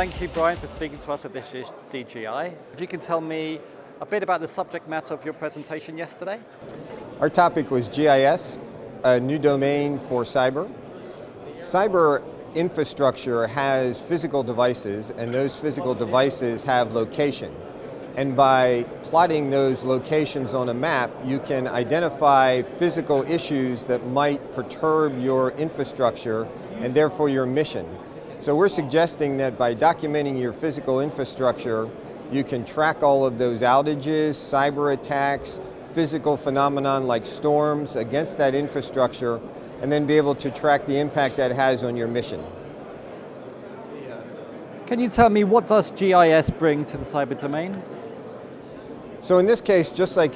Thank you, Brian, for speaking to us at this year's DGI. If you can tell me a bit about the subject matter of your presentation yesterday. Our topic was GIS, a new domain for cyber. Cyber infrastructure has physical devices, and those physical devices have location. And by plotting those locations on a map, you can identify physical issues that might perturb your infrastructure and therefore your mission. So we're suggesting that by documenting your physical infrastructure, you can track all of those outages, cyber attacks, physical phenomenon like storms against that infrastructure, and then be able to track the impact that has on your mission. Can you tell me, what does GIS bring to the cyber domain? So in this case, just like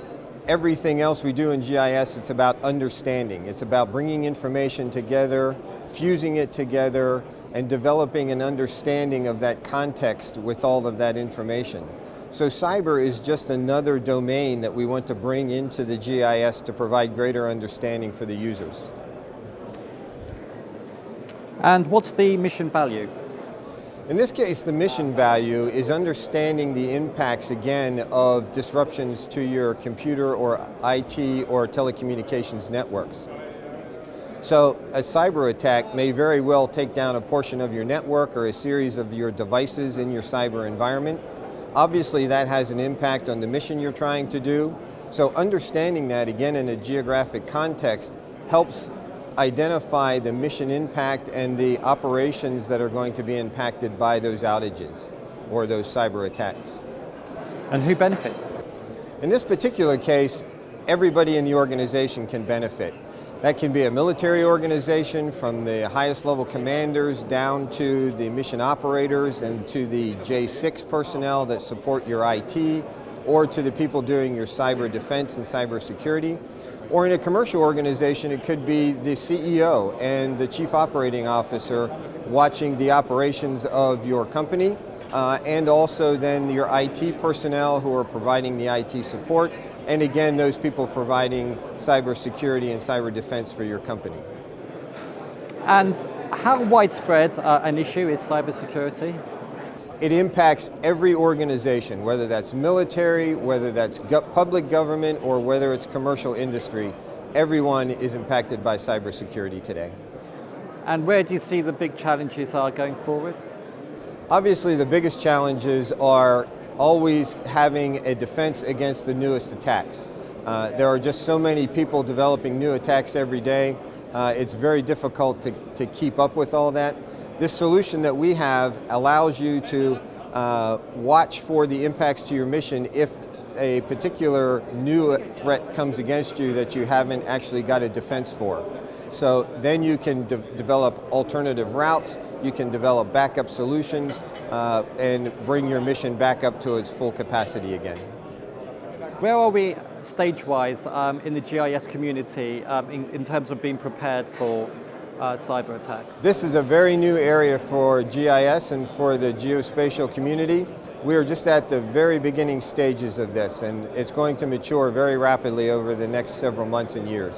everything else we do in GIS, it's about understanding. It's about bringing information together, fusing it together, and developing an understanding of that context with all of that information. So cyber is just another domain that we want to bring into the GIS to provide greater understanding for the users. And what's the mission value? In this case, the mission value is understanding the impacts, again, of disruptions to your computer or IT or telecommunications networks. So a cyber attack may very well take down a portion of your network or a series of your devices in your cyber environment. Obviously, that has an impact on the mission you're trying to do. So understanding that, again, in a geographic context, helps identify the mission impact and the operations that are going to be impacted by those outages or those cyber attacks. And who benefits? In this particular case, everybody in the organization can benefit. That can be a military organization, from the highest level commanders down to the mission operators and to the J6 personnel that support your IT, or to the people doing your cyber defense and cyber security. Or in a commercial organization, it could be the CEO and the chief operating officer watching the operations of your company, and also then your IT personnel who are providing the IT support, and again, those people providing cyber security and cyber defense for your company. And how widespread an issue is cybersecurity? It impacts every organization, whether that's military, whether that's public government, or whether it's commercial industry. Everyone is impacted by cybersecurity today. And where do you see the big challenges are going forward? Obviously, the biggest challenges are always having a defense against the newest attacks. There are just so many people developing new attacks every day. It's very difficult to keep up with all that. This solution that we have allows you to watch for the impacts to your mission if a particular new threat comes against you that you haven't actually got a defense for. So then you can develop alternative routes, you can develop backup solutions, and bring your mission back up to its full capacity again. Where are we stage-wise in the GIS community in terms of being prepared for cyber attacks? This is a very new area for GIS and for the geospatial community. We are just at the very beginning stages of this, and it's going to mature very rapidly over the next several months and years.